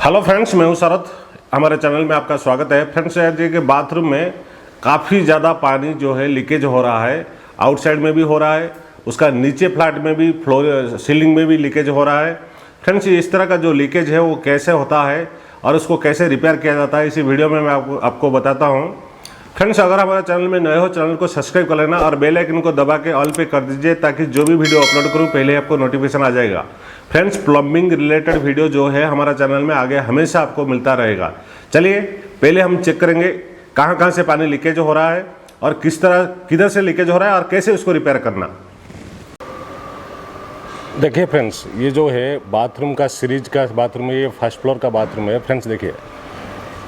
Hello friends, मैं हूं शरद। हमारे चैनल में आपका स्वागत है। फ्रेंड्स, जी के बाथरूम में काफ़ी ज़्यादा पानी जो है लीकेज हो रहा है। आउटसाइड में भी हो रहा है, उसका नीचे फ्लैट में भी, फ्लोर सीलिंग में भी लीकेज हो रहा है। फ्रेंड्स, इस तरह का जो लीकेज है वो कैसे होता है और उसको कैसे रिपेयर किया जाता है, इसी वीडियो में मैं आपको बताता हूँ। फ्रेंड्स, अगर हमारे चैनल में नए हो, चैनल को सब्सक्राइब कर लेना और बेल आइकन को दबा के ऑल पे कर दीजिए, ताकि जो भी वीडियो अपलोड करूँ पहले आपको नोटिफिकेशन आ जाएगा। फ्रेंड्स, प्लम्बिंग रिलेटेड वीडियो जो है हमारा चैनल में आगे हमेशा आपको मिलता रहेगा। चलिए पहले हम चेक करेंगे कहाँ कहाँ से पानी लीकेज हो रहा है और किधर से लीकेज हो रहा है और कैसे उसको रिपेयर करना। देखिए फ्रेंड्स, ये जो है बाथरूम का सीरीज का बाथरूम है, ये फर्स्ट फ्लोर का बाथरूम है। फ्रेंड्स देखिए,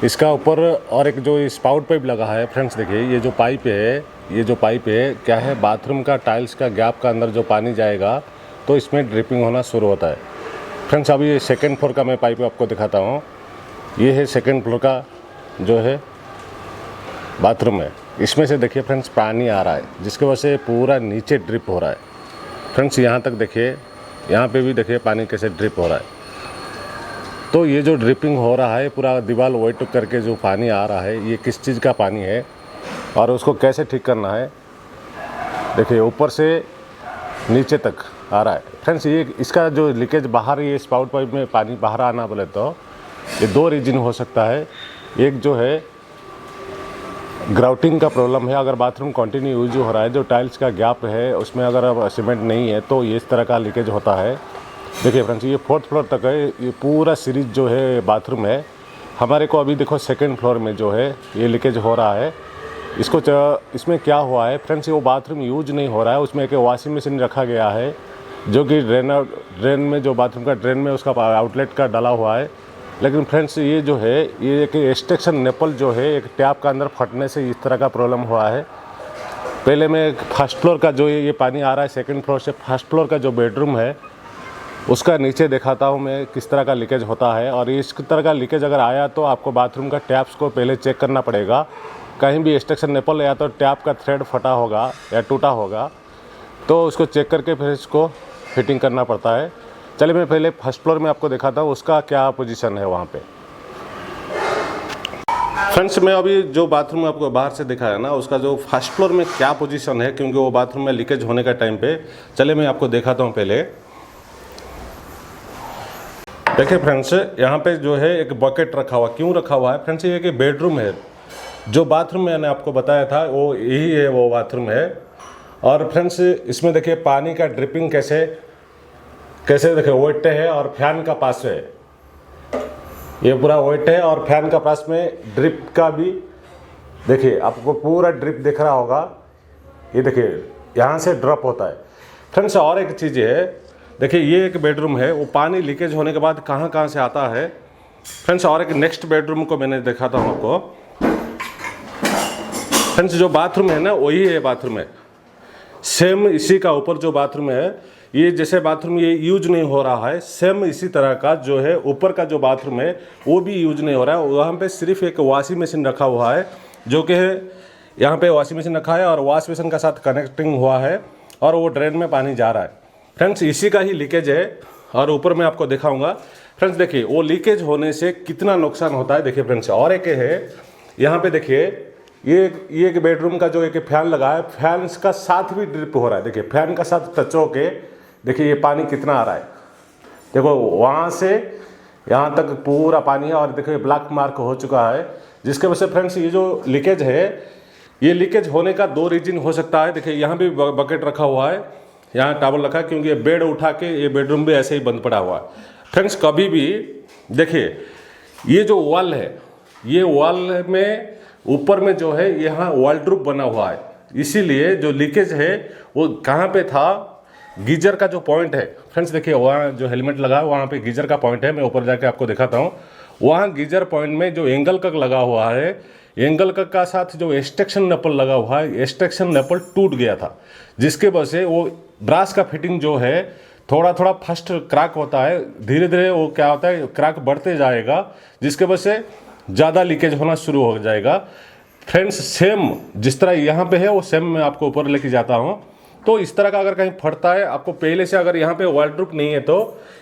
इसका ऊपर और एक जो स्पाउट पाइप लगा है। फ्रेंड्स देखिए, ये जो पाइप है क्या है, बाथरूम का टाइल्स का गैप का अंदर जो पानी जाएगा तो इसमें ड्रिपिंग होना शुरू होता है। फ्रेंड्स, अभी ये सेकेंड फ्लोर का मैं पाइप आपको दिखाता हूँ। ये है सेकेंड फ्लोर का जो है बाथरूम है। इसमें से देखिए फ्रेंड्स, पानी आ रहा है, जिसकी वजह से पूरा नीचे ड्रिप हो रहा है। फ्रेंड्स, यहाँ तक देखिए, यहाँ पे भी देखिए पानी कैसे ड्रिप हो रहा है। तो ये जो ड्रिपिंग हो रहा है, पूरा दीवार वाइट करके जो पानी आ रहा है, ये किस चीज़ का पानी है और उसको कैसे ठीक करना है। देखिए, ऊपर से नीचे तक आ रहा है। फ्रेंड्स, ये इसका जो लीकेज बाहर, ये स्पाउट पाइप में पानी बाहर आना बोले तो ये दो रीजन हो सकता है। एक जो है ग्राउटिंग का प्रॉब्लम है। अगर बाथरूम कंटिन्यू यूज हो रहा है, जो टाइल्स का गैप है उसमें अगर सीमेंट नहीं है तो ये इस तरह का लीकेज होता है। देखिए फ्रेंड्स, ये फोर्थ फ्लोर तक है, ये पूरा सीरीज जो है बाथरूम है। हमारे को अभी देखो सेकंड फ्लोर में जो है ये लीकेज हो रहा है। इसमें क्या हुआ है फ्रेंड्स, वो बाथरूम यूज नहीं हो रहा है। उसमें एक वॉशिंग मशीन रखा गया है, जो कि ड्रेन में, जो बाथरूम का ड्रेन में उसका आउटलेट का डाला हुआ है। लेकिन फ्रेंड्स, ये जो है, ये एक एक्सट्रैक्शन नेपल जो है एक टैप का अंदर फटने से इस तरह का प्रॉब्लम हुआ है। पहले मैं फर्स्ट फ्लोर का जो ये पानी आ रहा है, सेकेंड फ्लोर से फर्स्ट फ्लोर का जो बेडरूम है उसका नीचे दिखाता हूँ मैं किस तरह का लीकेज होता है। और इस तरह का लीकेज अगर आया तो आपको बाथरूम का टैप्स को पहले चेक करना पड़ेगा। कहीं भी एक्सट्रैक्शन नेपल या तो टैप का थ्रेड फटा होगा या टूटा होगा, तो उसको चेक करके फिर इसको फिटिंग करना पड़ता है। चलिए मैं पहले फर्स्ट फ्लोर में आपको दिखाता हूँ उसका क्या पोजीशन है वहाँ पे। फ्रेंड्स, मैं अभी जो बाथरूम आपको बाहर से दिखाया ना, उसका जो फर्स्ट फ्लोर में क्या पोजीशन है, क्योंकि वो बाथरूम में लीकेज होने का टाइम पे, चलिए मैं आपको दिखाता हूँ पहले। देखिए फ्रेंड्स, यहाँ पे जो है एक बकेट रखा हुआ। क्यों रखा हुआ है फ्रेंड्स, ये कि बेडरूम है। जो बाथरूम मैंने आपको बताया था वो यही है, वो बाथरूम है। और फ्रेंड्स, इसमें देखिए पानी का ड्रिपिंग कैसे देखिए वेट है और फैन का पास है, ये पूरा वेट है और फैन का पास में ड्रिप का भी देखिए, आपको पूरा ड्रिप दिख रहा होगा। ये देखिए यहाँ से ड्रॉप होता है। फ्रेंड्स, और एक चीज़ है, देखिए ये एक बेडरूम है, वो पानी लीकेज होने के बाद कहाँ कहाँ से आता है। फ्रेंड्स, और एक नेक्स्ट बेडरूम को मैंने दिखाता हूँ आपको। फ्रेंड्स, जो बाथरूम है ना, वही है बाथरूम है, सेम इसी का ऊपर जो बाथरूम है, ये जैसे बाथरूम ये यूज नहीं हो रहा है, सेम इसी तरह का जो है ऊपर का जो बाथरूम है वो भी यूज नहीं हो रहा है। वहाँ पे सिर्फ एक वॉशिंग मशीन रखा हुआ है, जो कि यहाँ पे वॉशिंग मशीन रखा है और वॉश मशीन का साथ कनेक्टिंग हुआ है और वो ड्रेन में पानी जा रहा है। फ्रेंड्स, इसी का ही लीकेज है और ऊपर मैं आपको दिखाऊंगा। फ्रेंड्स देखिए, वो लीकेज होने से कितना नुकसान होता है। देखिए फ्रेंड्स, और एक है यहाँ पे, देखिए ये एक बेडरूम का जो एक फैन लगा है, फैन का साथ भी ड्रिप हो रहा है। देखिए फैन का साथ टच होके देखिए ये पानी कितना आ रहा है। देखो वहाँ से यहाँ तक पूरा पानी है और देखिए ब्लैक मार्क हो चुका है, जिसके वजह से फ्रेंड्स ये जो लीकेज है, ये लीकेज होने का दो रीजन हो सकता है। देखिए यहाँ भी बकेट रखा हुआ है, यहाँ टॉवल रखा है, क्योंकि ये बेड उठा के ये बेडरूम भी ऐसे ही बंद पड़ा हुआ है। फ्रेंड्स, कभी भी देखिए ये जो वॉल है, ये वॉल में ऊपर में जो है यहाँ वॉल ड्रूप बना हुआ है, इसीलिए जो लीकेज है वो कहाँ पे था, गीजर का जो पॉइंट है। फ्रेंड्स देखिए, वहाँ जो हेलमेट लगा है वहाँ पे गीजर का पॉइंट है, मैं ऊपर जाके आपको दिखाता हूँ। वहाँ गीजर पॉइंट में जो एंगल कक लगा हुआ है, एंगल कक का साथ जो एक्सट्रैक्शन नेपल लगा हुआ है, एक्सट्रैक्शन नेपल टूट गया था, जिसके वजह से वो ब्रास का फिटिंग जो है थोड़ा थोड़ा फर्स्ट क्रैक होता है, धीरे धीरे वो क्या होता है, क्रैक बढ़ते जाएगा, जिसके वजह से ज़्यादा लीकेज होना शुरू हो जाएगा। फ्रेंड्स, सेम जिस तरह यहाँ पे है वो सेम मैं आपको ऊपर लेके जाता हूँ। तो इस तरह का अगर कहीं फटता है, आपको पहले से अगर यहाँ पे ऑयल ड्रिप नहीं है तो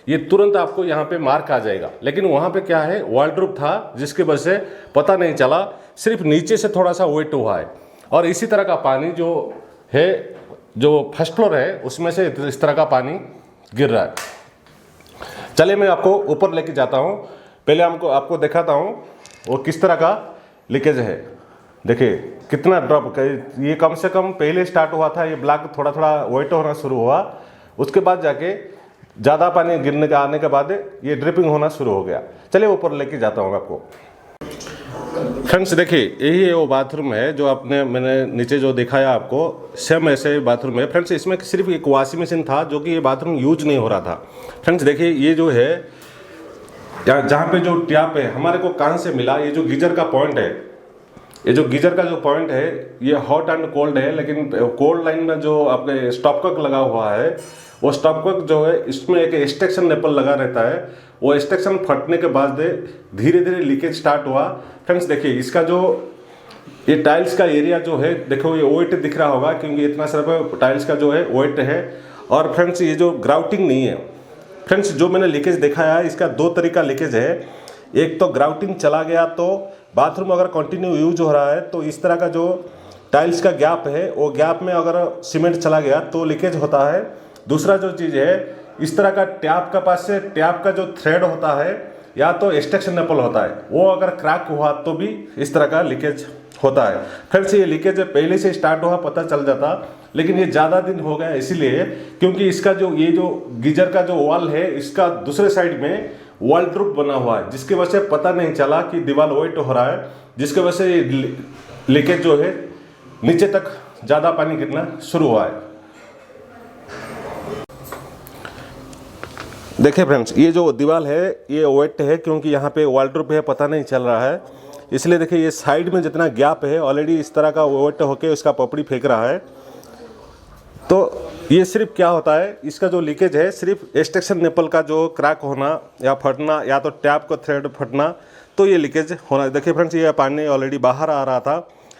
ये तुरंत आपको यहाँ पे मार्क आ जाएगा। लेकिन वहाँ पे क्या है, ऑयल ड्रिप था जिसकी वजह से पता नहीं चला, सिर्फ नीचे से थोड़ा सा वेट हुआ है। और इसी तरह का पानी जो है, जो फर्स्ट फ्लोर है उसमें से इस तरह का पानी गिर रहा है। चलिए मैं आपको ऊपर लेके जाता हूँ, पहले आपको दिखाता हूँ वो किस तरह का लीकेज है। देखिए कितना ड्रॉप, ये कम से कम पहले स्टार्ट हुआ था, ये ब्लैक थोड़ा थोड़ा वेट होना शुरू हुआ, उसके बाद जाके ज़्यादा पानी गिरने के आने के बाद ये ड्रिपिंग होना शुरू हो गया। चलिए ऊपर लेके जाता हूँ आपको। फ्रेंड्स देखिए यही है वो बाथरूम है जो मैंने नीचे जो दिखाया आपको, सेम ऐसे बाथरूम है। फ्रेंड्स इसमें सिर्फ एक वॉशिंग मशीन था जो कि ये बाथरूम यूज नहीं हो रहा था। फ्रेंड्स देखिए ये जो है जहाँ पे जो टैप है हमारे को कहाँ से मिला, ये जो गीजर का पॉइंट है, ये जो गीजर का जो पॉइंट है ये हॉट एंड कोल्ड है, लेकिन कोल्ड लाइन में जो आपके स्टॉपकॉक लगा हुआ है वो स्टॉपकॉक जो है इसमें एक एक्सट्रैक्शन नेपल लगा रहता है, वो एक्सट्रैक्शन फटने के बाद धीरे धीरे लीकेज स्टार्ट हुआ। फ्रेंड्स देखिए इसका जो ये टाइल्स का एरिया जो है, देखो ये वेट दिख रहा होगा क्योंकि इतना सिर्फ टाइल्स का जो है वेट है। और फ्रेंड्स ये जो ग्राउटिंग नहीं है, फ्रेंड्स जो मैंने लीकेज दिखाया है इसका दो तरीका लीकेज है। एक तो ग्राउटिंग चला गया तो बाथरूम अगर कंटिन्यू यूज हो रहा है तो इस तरह का जो टाइल्स का गैप है वो गैप में अगर सीमेंट चला गया तो लीकेज होता है। दूसरा जो चीज़ है, इस तरह का टैप का पास से टैप का जो थ्रेड होता है या तो एक्सट्रैक्शन नेपल होता है, वो अगर क्रैक हुआ तो भी इस तरह का लीकेज होता है। फिर से ये लीकेज पहले से स्टार्ट हुआ पता चल जाता, लेकिन ये ज़्यादा दिन हो गया इसीलिए क्योंकि इसका जो ये जो गीजर का जो वॉल है इसका दूसरे साइड में वॉल ड्रिप बना हुआ है, जिसकी वजह से पता नहीं चला कि दीवार वेट हो रहा है, जिसकी वजह से ये लीकेज जो है नीचे तक ज़्यादा पानी गिरना शुरू हुआ है। देखिए फ्रेंड्स ये जो दीवार है ये वेट है क्योंकि यहाँ पे वॉल ड्रिप है, पता नहीं चल रहा है, इसलिए देखिए ये साइड में जितना गैप है ऑलरेडी इस तरह का वेट होके उसका पपड़ी फेंक रहा है। तो ये सिर्फ क्या होता है, इसका जो लीकेज है सिर्फ एक्सट्रैक्शन नेपल का जो क्रैक होना या फटना या तो टैप का थ्रेड फटना, तो ये लीकेज होना। देखिए फ्रेंड्स ये पानी ऑलरेडी बाहर आ रहा था,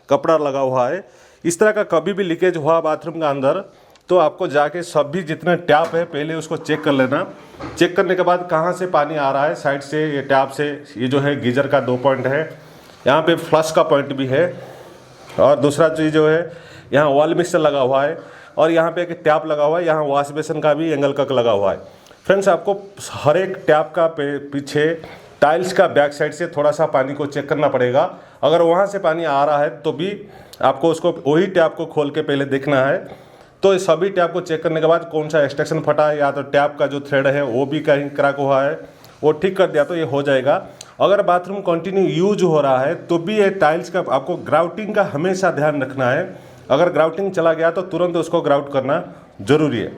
कपड़ा लगा हुआ है। इस तरह का कभी भी लीकेज हुआ बाथरूम के अंदर तो आपको जाके सभी जितने टैप है पहले उसको चेक कर लेना। चेक करने के बाद कहाँ से पानी आ रहा है, साइड से, ये टैप से, ये जो है गीजर का 2 पॉइंट है, यहाँ पे फ्लश का पॉइंट भी है, और दूसरा चीज़ जो है यहाँ वॉल मिक्सर लगा हुआ है, और यहाँ पे एक टैप लगा हुआ है, यहाँ वॉश बेसिन का भी एंगल कक लगा हुआ है। फ्रेंड्स आपको हर एक टैप का पीछे टाइल्स का बैक साइड से थोड़ा सा पानी को चेक करना पड़ेगा। अगर वहाँ से पानी आ रहा है तो भी आपको उसको वही टैप को खोल के पहले देखना है। तो इस सभी टैप को चेक करने के बाद कौन सा एक्सट्रैक्शन फटा है या तो टैप का जो थ्रेड है वो भी कहीं क्रैक हुआ है, वो ठीक कर दिया तो ये हो जाएगा। अगर बाथरूम कंटिन्यू यूज हो रहा है तो भी ये टाइल्स का आपको ग्राउटिंग का हमेशा ध्यान रखना है। अगर ग्राउटिंग चला गया तो तुरंत उसको ग्राउट करना जरूरी है।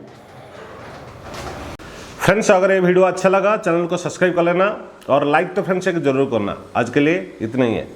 फ्रेंड्स अगर ये वीडियो अच्छा लगा चैनल को सब्सक्राइब कर लेना और लाइक तो फ्रेंड्स एक जरूर करना। आज के लिए इतना ही है।